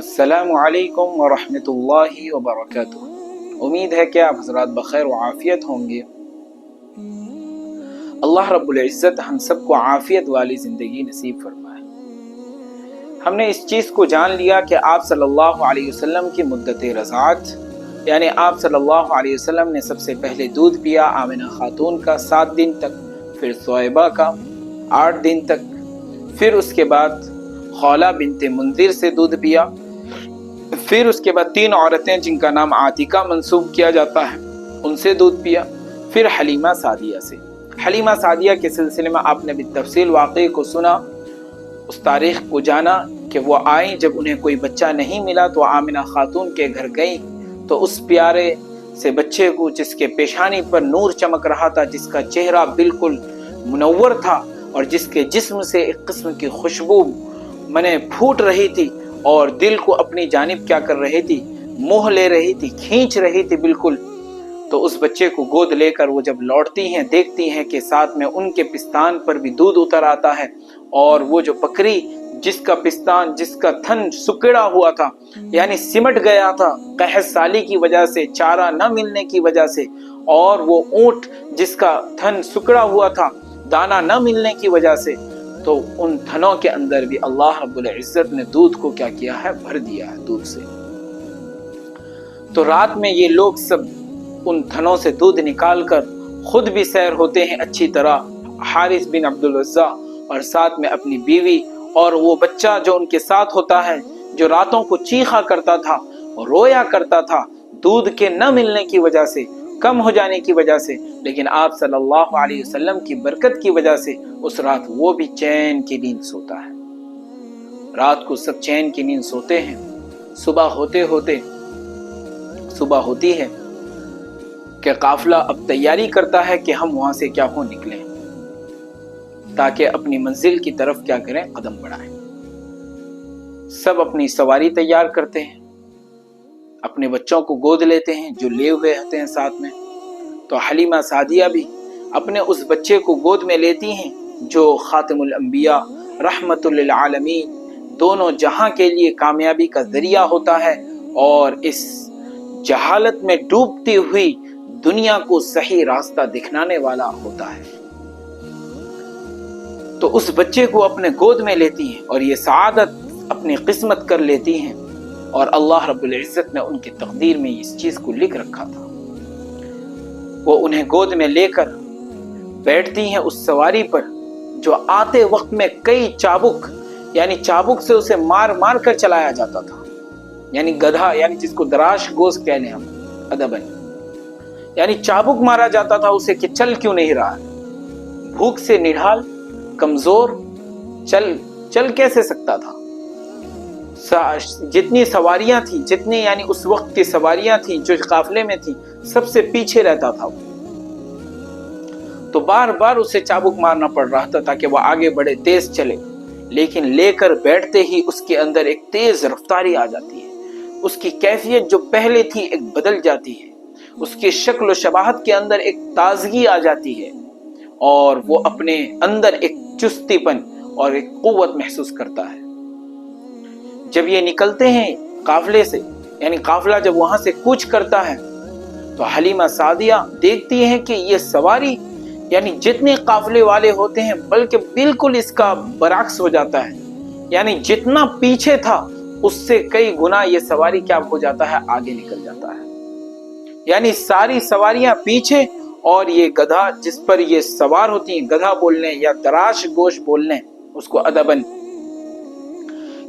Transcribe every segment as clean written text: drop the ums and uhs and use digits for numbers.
السلام علیکم ورحمۃ اللہ وبرکاتہ۔ امید ہے کہ آپ حضرات بخیر و عافیت ہوں گے۔ اللہ رب العزت ہم سب کو عافیت والی زندگی نصیب فرمائے۔ ہم نے اس چیز کو جان لیا کہ آپ صلی اللہ علیہ وسلم کی مدت رضاعت، یعنی آپ صلی اللہ علیہ وسلم نے سب سے پہلے دودھ پیا آمنہ خاتون کا 7 دن تک، پھر ثعیبہ کا 8 دن تک، پھر اس کے بعد خولہ بنت منذر سے دودھ پیا، پھر اس کے بعد 3 عورتیں جن کا نام عاتقہ منسوب کیا جاتا ہے ان سے دودھ پیا، پھر حلیمہ سعدیہ سے۔ حلیمہ سعدیہ کے سلسلے میں آپ نے بالتفصیل واقعے کو سنا، اس تاریخ کو جانا کہ وہ آئیں، جب انہیں کوئی بچہ نہیں ملا تو آمنہ خاتون کے گھر گئیں تو اس پیارے سے بچے کو، جس کے پیشانی پر نور چمک رہا تھا، جس کا چہرہ بالکل منور تھا اور جس کے جسم سے ایک قسم کی خوشبو پھوٹ رہی تھی اور دل کو اپنی جانب کیا کر رہی تھی، موہ لے رہی تھی، کھینچ رہی تھی بالکل، تو اس بچے کو گود لے کر وہ جب لوٹتی ہیں دیکھتی ہیں کہ ساتھ میں ان کے پستان پر بھی دودھ اتر آتا ہے، اور وہ جو بکری جس کا پستان، جس کا تھن سکڑا ہوا تھا، یعنی سمٹ گیا تھا قحط سالی کی وجہ سے، چارہ نہ ملنے کی وجہ سے، اور وہ اونٹ جس کا تھن سکڑا ہوا تھا دانہ نہ ملنے کی وجہ سے، تو ان تھنوں کے اندر بھی اللہ رب العزت نے دودھ کو کیا کیا ہے، بھر دیا ہے دودھ سے۔ تو رات میں یہ لوگ سب ان تھنوں سے دودھ نکال کر خود بھی سیر ہوتے ہیں اچھی طرح، حارث بن عبد العزیٰ اور ساتھ میں اپنی بیوی اور وہ بچہ جو ان کے ساتھ ہوتا ہے، جو راتوں کو چیخا کرتا تھا، رویا کرتا تھا دودھ کے نہ ملنے کی وجہ سے، کم ہو جانے کی وجہ سے، لیکن آپ صلی اللہ علیہ وسلم کی برکت کی وجہ سے اس رات وہ بھی چین کی نیند سوتا ہے۔ رات کو سب چین کی نیند سوتے ہیں، صبح ہوتی ہے کہ قافلہ اب تیاری کرتا ہے کہ ہم وہاں سے کیا ہو نکلیں، تاکہ اپنی منزل کی طرف کیا کریں، قدم بڑھائیں۔ سب اپنی سواری تیار کرتے ہیں، اپنے بچوں کو گود لیتے ہیں جو لے ہوئے ہوتے ہیں ساتھ میں۔ تو حلیمہ سعدیہ بھی اپنے اس بچے کو گود میں لیتی ہیں جو خاتم الانبیاء رحمت للعالمین، دونوں جہاں کے لیے کامیابی کا ذریعہ ہوتا ہے اور اس جہالت میں ڈوبتی ہوئی دنیا کو صحیح راستہ دکھانے والا ہوتا ہے۔ تو اس بچے کو اپنے گود میں لیتی ہیں اور یہ سعادت اپنی قسمت کر لیتی ہیں، اور اللہ رب العزت نے ان کی تقدیر میں اس چیز کو لکھ رکھا تھا۔ وہ انہیں گود میں لے کر بیٹھتی ہیں اس سواری پر جو آتے وقت میں کئی چابک، یعنی چابک سے اسے مار مار کر چلایا جاتا تھا، یعنی گدھا، یعنی جس کو دراش گوز کہنے ہم ادباً، یعنی چابک مارا جاتا تھا اسے کہ چل کیوں نہیں رہا، بھوک سے نڈھال، کمزور، چل کیسے سکتا تھا۔ جتنی سواریاں تھیں، جتنی یعنی اس وقت کی سواریاں تھیں جو قافلے میں تھیں، سب سے پیچھے رہتا تھا وہ، تو بار بار اسے چابک مارنا پڑ رہا تھا تاکہ وہ آگے بڑھے، تیز چلے، لیکن لے کر بیٹھتے ہی اس کے اندر ایک تیز رفتاری آ جاتی ہے، اس کی کیفیت جو پہلے تھی ایک بدل جاتی ہے، اس کی شکل و شباہت کے اندر ایک تازگی آ جاتی ہے، اور وہ اپنے اندر ایک چستی پن اور ایک قوت محسوس کرتا ہے۔ جب یہ نکلتے ہیں قافلے سے، یعنی قافلہ جب وہاں سے کوچ کرتا ہے، تو حلیمہ سعدیہ دیکھتی ہیں کہ یہ سواری، یعنی جتنے قافلے والے ہوتے ہیں بلکہ بالکل اس کا برعکس ہو جاتا ہے، یعنی جتنا پیچھے تھا اس سے کئی گنا یہ سواری کیا ہو جاتا ہے، آگے نکل جاتا ہے، یعنی ساری سواریاں پیچھے، اور یہ گدھا جس پر یہ سوار ہوتی ہیں، گدھا بول لیں یا دراش گوش بول لیں اس کو ادباً،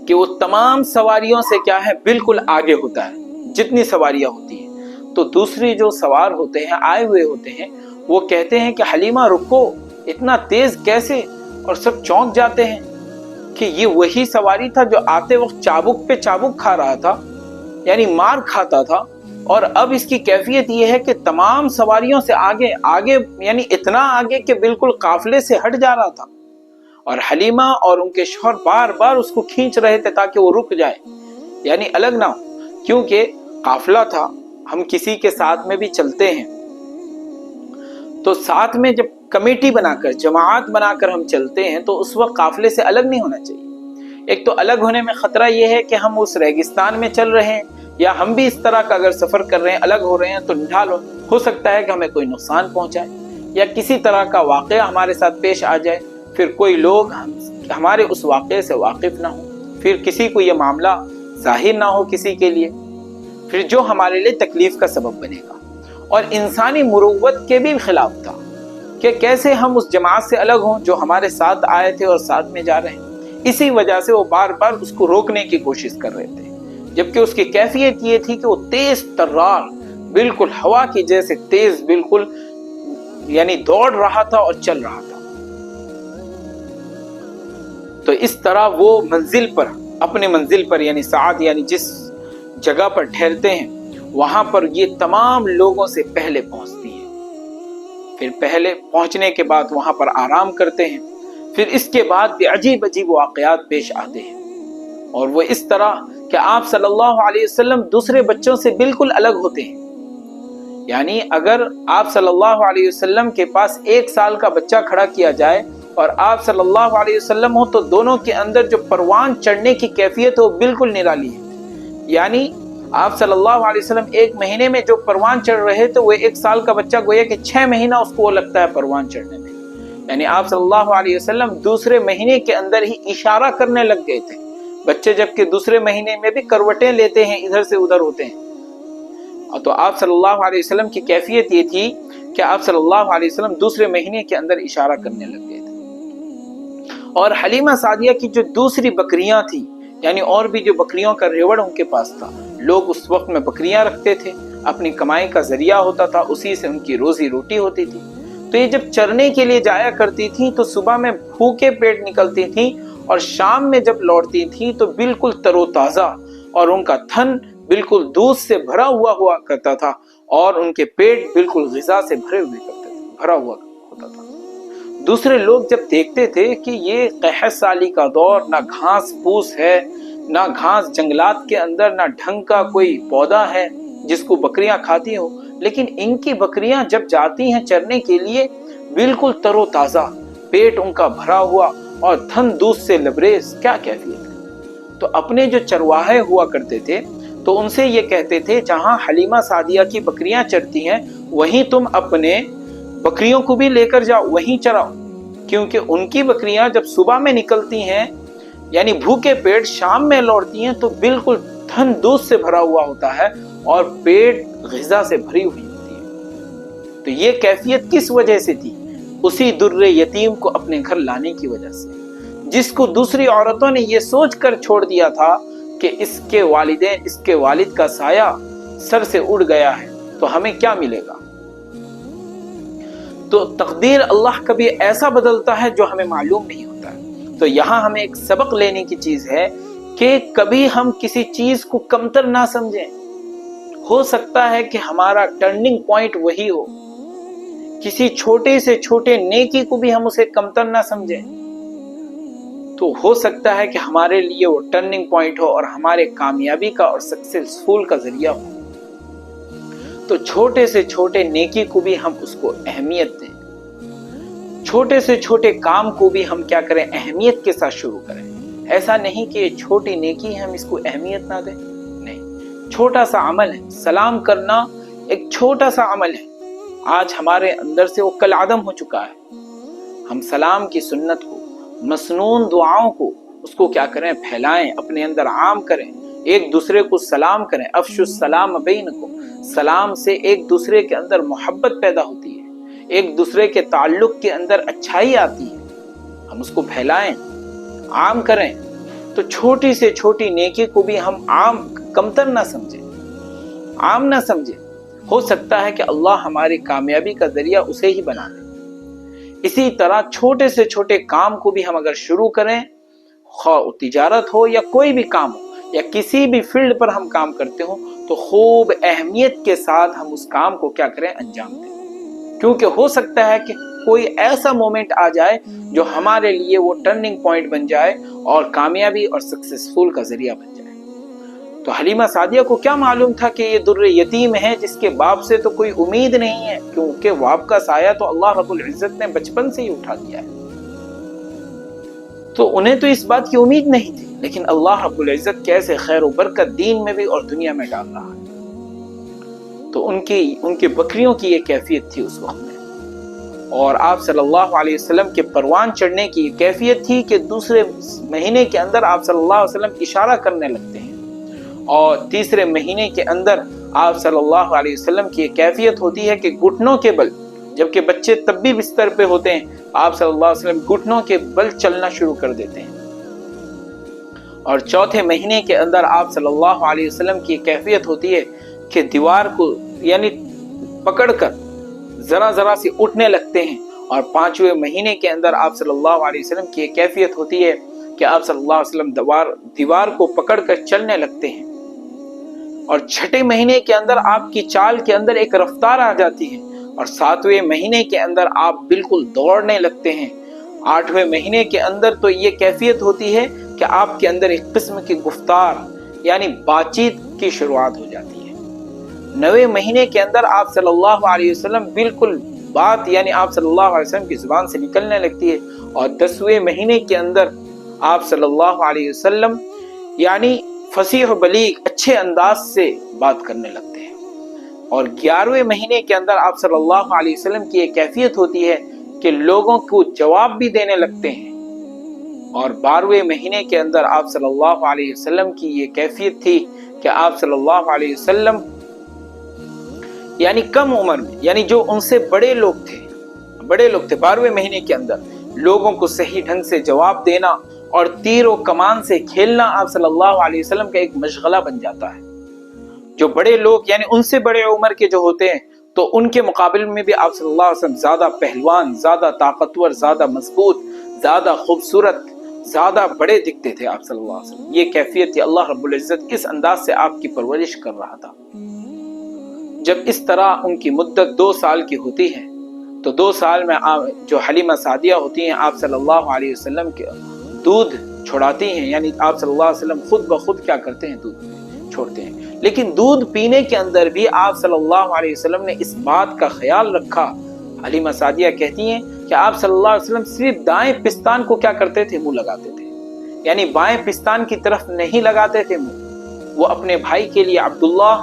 کہ وہ تمام سواریوں سے کیا ہے، بالکل آگے ہوتا ہے جتنی سواریاں ہوتی ہیں۔ تو دوسری جو سوار ہوتے ہیں، آئے ہوئے ہوتے ہیں، وہ کہتے ہیں کہ حلیمہ رکو، اتنا تیز کیسے، اور سب چونک جاتے ہیں کہ یہ وہی سواری تھا جو آتے وقت چابک پہ چابک کھا رہا تھا، یعنی مار کھاتا تھا، اور اب اس کی کیفیت یہ ہے کہ تمام سواریوں سے آگے، یعنی اتنا آگے کہ بالکل قافلے سے ہٹ جا رہا تھا، اور حلیمہ اور ان کے شوہر بار بار اس کو کھینچ رہے تھے تاکہ وہ رک جائے، یعنی الگ نہ ہو، کیونکہ قافلہ تھا، ہم کسی کے ساتھ میں بھی چلتے ہیں تو ساتھ میں جب کمیٹی بنا کر، جماعت بنا کر ہم چلتے ہیں تو اس وقت قافلے سے الگ نہیں ہونا چاہیے، ایک تو الگ ہونے میں خطرہ یہ ہے کہ ہم اس ریگستان میں چل رہے ہیں، یا ہم بھی اس طرح کا اگر سفر کر رہے ہیں، الگ ہو رہے ہیں، تو نڈھال ہو سکتا ہے کہ ہمیں کوئی نقصان پہنچائے یا کسی طرح کا واقعہ ہمارے ساتھ پیش آ جائے، پھر کوئی لوگ ہمارے اس واقعے سے واقف نہ ہو، پھر کسی کو یہ معاملہ ظاہر نہ ہو کسی کے لیے، پھر جو ہمارے لیے تکلیف کا سبب بنے گا۔ اور انسانی مروت کے بھی خلاف تھا کہ کیسے ہم اس جماعت سے الگ ہوں جو ہمارے ساتھ آئے تھے اور ساتھ میں جا رہے ہیں۔ اسی وجہ سے وہ بار بار اس کو روکنے کی کوشش کر رہے تھے، جبکہ اس کی کیفیت یہ تھی کہ وہ تیز ترار، بالکل ہوا کی جیسے تیز، بالکل یعنی دوڑ رہا تھا اور چل رہا تھا۔ تو اس طرح وہ منزل پر، اپنے منزل پر یعنی سعد، یعنی جس جگہ پر ٹھہرتے ہیں، وہاں پر یہ تمام لوگوں سے پہلے پہنچتی ہیں، پھر پہلے پہنچنے کے بعد وہاں پر آرام کرتے ہیں، پھر اس کے بعد بھی عجیب عجیب واقعات پیش آتے ہیں، اور وہ اس طرح کہ آپ صلی اللہ علیہ وسلم دوسرے بچوں سے بالکل الگ ہوتے ہیں۔ یعنی اگر آپ صلی اللہ علیہ وسلم کے پاس 1 سال کا بچہ کھڑا کیا جائے اور آپ صلی اللہ علیہ وسلم ہو، تو دونوں کے اندر جو پروان چڑھنے کی کیفیت ہے وہ بالکل نرالی ہے۔ یعنی آپ صلی اللہ علیہ وسلم 1 مہینے میں جو پروان چڑھ رہے تو وہ 1 سال کا بچہ گویا کہ 6 مہینہ اس کو لگتا ہے پروان چڑھنے میں۔ یعنی آپ صلی اللہ علیہ وسلم دوسرے مہینے کے اندر ہی اشارہ کرنے لگ گئے تھے۔ بچے جبکہ دوسرے مہینے میں بھی کروٹیں لیتے ہیں، ادھر سے ادھر ہوتے ہیں، تو آپ صلی اللہ علیہ وسلم کی کیفیت یہ تھی کہ آپ صلی اللہ علیہ وسلم دوسرے مہینے کے اندر اشارہ کرنے لگ گئے تھے۔ اور حلیمہ سعدیہ کی جو دوسری بکریاں تھیں، یعنی اور بھی جو بکریوں کا ریوڑ ان کے پاس تھا، لوگ اس وقت میں بکریاں رکھتے تھے، اپنی کمائی کا ذریعہ ہوتا تھا، اسی سے ان کی روزی روٹی ہوتی تھی۔ تو یہ جب چرنے کے لیے جایا کرتی تھیں تو صبح میں بھوکے پیٹ نکلتی تھیں، اور شام میں جب لوٹتی تھیں تو بالکل تر و تازہ، اور ان کا تھن بالکل دودھ سے بھرا ہوا کرتا تھا، اور ان کے پیٹ بالکل غذا سے بھرا ہوا ہوتا تھا۔ دوسرے لوگ جب دیکھتے تھے کہ یہ قحط سالی کا دور، نہ گھاس پھوس ہے، نہ گھاس جنگلات کے اندر، نہ ڈھنگ کا کوئی پودا ہے جس کو بکریاں کھاتی ہوں، لیکن ان کی بکریاں جب جاتی ہیں چرنے کے لیے بالکل تر و تازہ، پیٹ ان کا بھرا ہوا اور تھن دودھ سے لبریز، کیا کیفیت ہے۔ تو اپنے جو چرواہے ہوا کرتے تھے تو ان سے یہ کہتے تھے جہاں حلیمہ سعدیہ کی بکریاں چرتی ہیں وہیں تم اپنے بکریوں کو بھی لے کر جاؤ، وہیں چراؤ، کیونکہ ان کی بکریاں جب صبح میں نکلتی ہیں یعنی بھوکے پیٹ، شام میں لوٹتی ہیں تو بالکل تھن دودھ سے بھرا ہوا ہوتا ہے اور پیٹ غذا سے بھری ہوئی ہوتی ہے۔ تو یہ کیفیت کس وجہ سے تھی؟ اسی در یتیم کو اپنے گھر لانے کی وجہ سے، جس کو دوسری عورتوں نے یہ سوچ کر چھوڑ دیا تھا کہ اس کے والدین، اس کے والد کا سایہ سر سے اڑ گیا ہے تو ہمیں کیا ملے گا۔ تو تقدیر اللہ کبھی ایسا بدلتا ہے جو ہمیں معلوم نہیں ہوتا ہے۔ تو یہاں ہمیں ایک سبق لینے کی چیز ہے کہ کبھی ہم کسی چیز کو کمتر نہ سمجھیں۔ ہو سکتا ہے کہ ہمارا ٹرننگ پوائنٹ وہی ہو، کسی چھوٹے سے چھوٹے نیکی کو بھی ہم اسے کمتر نہ سمجھیں، تو ہو سکتا ہے کہ ہمارے لیے وہ ٹرننگ پوائنٹ ہو اور ہمارے کامیابی کا اور سکسیسفل کا ذریعہ ہو۔ تو چھوٹے سے چھوٹے نیکی کو بھی ہم اس کو اہمیت دیں، چھوٹے سے چھوٹے کام کو بھی ہم کیا کریں، اہمیت کے ساتھ شروع کریں۔ ایسا نہیں کہ یہ چھوٹی نیکی ہے ہم اس کو اہمیت نہ دیں، نہیں، چھوٹا سا عمل ہے، سلام کرنا ایک چھوٹا سا عمل ہے، آج ہمارے اندر سے وہ کل عدم ہو چکا ہے۔ ہم سلام کی سنت کو، مسنون دعاؤں کو، اس کو کیا کریں، پھیلائیں، اپنے اندر عام کریں، ایک دوسرے کو سلام کریں۔ افشوا السلام بینکم، سلام سے ایک دوسرے کے اندر محبت پیدا ہوتی ہے، ایک دوسرے کے تعلق کے اندر اچھائی آتی ہے، ہم اس کو پھیلائیں، عام کریں۔ تو چھوٹی سے چھوٹی نیکی کو بھی ہم عام، کمتر نہ سمجھیں، عام نہ سمجھیں، ہو سکتا ہے کہ اللہ ہماری کامیابی کا ذریعہ اسے ہی بنا دے۔ اسی طرح چھوٹے سے چھوٹے کام کو بھی ہم اگر شروع کریں، خواہ تجارت ہو یا کوئی بھی کام ہو یا کسی بھی فیلڈ پر ہم کام کرتے ہوں، تو خوب اہمیت کے ساتھ ہم اس کام کو کیا کریں، انجام دیں، کیونکہ ہو سکتا ہے کہ کوئی ایسا مومنٹ آ جائے جو ہمارے لیے وہ ٹرننگ پوائنٹ بن جائے اور کامیابی اور سکسیسفل کا ذریعہ بن جائے۔ تو حلیمہ سعدیہ کو کیا معلوم تھا کہ یہ در یتیم ہے جس کے باپ سے تو کوئی امید نہیں ہے، کیونکہ باپ کا سایہ تو اللہ رب العزت نے بچپن سے ہی اٹھا دیا ہے، تو انہیں تو اس بات کی امید نہیں تھی، لیکن اللہ رب العزت کیسے خیر و برکت دین میں بھی اور دنیا میں ڈال رہا ہے۔ تو ان کی بکریوں کی یہ کیفیت تھی اس وقت میں، اور آپ صلی اللہ علیہ وسلم کے پروان چڑھنے کی یہ کیفیت تھی کہ دوسرے مہینے کے اندر آپ صلی اللہ علیہ وسلم اشارہ کرنے لگتے ہیں، اور تیسرے مہینے کے اندر آپ صلی اللہ علیہ وسلم کی یہ کیفیت ہوتی ہے کہ گھٹنوں کے بل، جبکہ بچے تب بھی بستر پہ ہوتے ہیں، آپ صلی اللہ علیہ وسلم گھٹنوں کے بل چلنا شروع کر دیتے ہیں، اور چوتھے مہینے کے اندر آپ صلی اللہ علیہ وسلم کی کیفیت ہوتی ہے کہ دیوار کو یعنی پکڑ کر ذرا ذرا سے اٹھنے لگتے ہیں، اور پانچویں مہینے کے اندر آپ صلی اللہ علیہ وسلم کی کیفیت ہوتی ہے کہ آپ صلی اللہ علیہ وسلم دیوار کو پکڑ کر چلنے لگتے ہیں، اور چھٹے مہینے کے اندر آپ کی چال کے اندر ایک رفتار آ جاتی ہے، اور ساتویں مہینے کے اندر آپ بالکل دوڑنے لگتے ہیں، آٹھویں مہینے کے اندر تو یہ کیفیت ہوتی ہے کہ آپ کے اندر ایک قسم کی گفتار یعنی بات چیت کی شروعات ہو جاتی ہے، نویں مہینے کے اندر آپ صلی اللہ علیہ وسلم بالکل بات یعنی آپ صلی اللہ علیہ وسلم کی زبان سے نکلنے لگتی ہے، اور 10ویں مہینے کے اندر آپ صلی اللہ علیہ وسلم یعنی فصیح و بلیغ اچھے انداز سے بات کرنے لگتے ہیں، اور 11ویں مہینے کے اندر آپ صلی اللہ علیہ وسلم کی یہ کیفیت ہوتی ہے کہ لوگوں کو جواب بھی دینے لگتے ہیں، اور 12ویں مہینے کے اندر آپ صلی اللہ علیہ وسلم کی یہ کیفیت تھی کہ آپ صلی اللہ علیہ وسلم یعنی کم عمر میں یعنی جو ان سے بڑے لوگ تھے 12ویں مہینے کے اندر لوگوں کو صحیح ڈھنگ سے جواب دینا اور تیر و کمان سے کھیلنا آپ صلی اللہ علیہ وسلم کا ایک مشغلہ بن جاتا ہے۔ جو بڑے لوگ یعنی ان سے بڑے عمر کے جو ہوتے ہیں تو ان کے مقابلے میں بھی آپ صلی اللہ علیہ وسلم زیادہ پہلوان، زیادہ طاقتور، زیادہ مضبوط، زیادہ خوبصورت، زیادہ بڑے دکھتے تھے آپ صلی اللہ علیہ وسلم۔ یہ کیفیت تھی، اللہ رب العزت اس انداز سے آپ کی پرورش کر رہا تھا۔ جب اس طرح ان کی مدت 2 سال کی ہوتی ہے تو 2 سال میں جو حلیمہ سعدیہ ہوتی ہیں آپ صلی اللہ علیہ وسلم کے دودھ چھوڑاتی ہیں، یعنی آپ صلی اللہ علیہ وسلم خود بخود کیا کرتے ہیں، دودھ چھوڑتے ہیں، لیکن دودھ پینے کے اندر بھی آپ صلی اللہ علیہ وسلم نے اس بات کا خیال رکھا۔ حلیمہ سعدیہ کہتی ہیں کہ آپ صلی اللہ علیہ وسلم صرف دائیں پستان کو کیا کرتے تھے، منہ لگاتے تھے، یعنی بائیں پستان کی طرف نہیں لگاتے تھے منہ۔ وہ اپنے بھائی کے لیے عبداللہ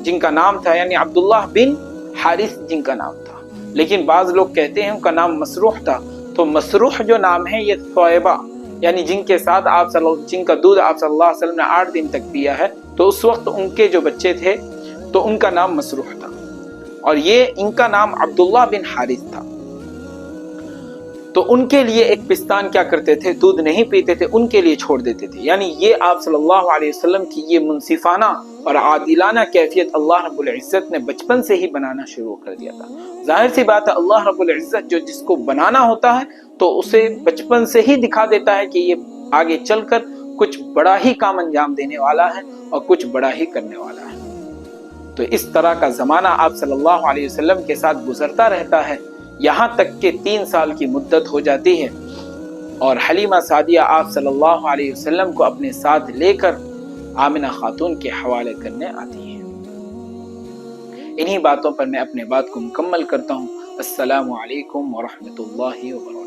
جن کا نام تھا یعنی عبداللہ بن حارث جن کا نام تھا، لیکن بعض لوگ کہتے ہیں ان کا نام مسروح تھا، تو مسروح جو نام ہے یہ ثعیبہ یعنی جن کے ساتھ جن کا دودھ آپ صلی اللہ علیہ وسلم نے 8 دن تک پیا ہے، تو اس وقت ان کے جو بچے تھے تو ان کا نام مسروح تھا، اور یہ ان کا نام عبداللہ بن حارث تھا۔ تو ان کے لیے ایک پستان کیا کرتے تھے، دودھ نہیں پیتے تھے، ان کے لیے چھوڑ دیتے تھے، یعنی یہ آپ صلی اللہ علیہ وسلم کی یہ منصفانہ اور عادلانہ کیفیت اللہ رب العزت نے بچپن سے ہی بنانا شروع کر دیا تھا۔ ظاہر سی بات ہے اللہ رب العزت جو جس کو بنانا ہوتا ہے تو اسے بچپن سے ہی دکھا دیتا ہے کہ یہ آگے چل کر کچھ بڑا ہی کام انجام دینے والا ہے اور کچھ بڑا ہی کرنے والا ہے۔ تو اس طرح کا زمانہ آپ صلی اللہ علیہ وسلم کے ساتھ گزرتا رہتا ہے، یہاں تک کہ 3 سال کی مدت ہو جاتی ہے، اور حلیمہ سعدیہ آپ صلی اللہ علیہ وسلم کو اپنے ساتھ لے کر آمنہ خاتون کے حوالے کرنے آتی ہیں۔ انہی باتوں پر میں اپنے بات کو مکمل کرتا ہوں۔ السلام علیکم ورحمۃ اللہ وبرکاتہ۔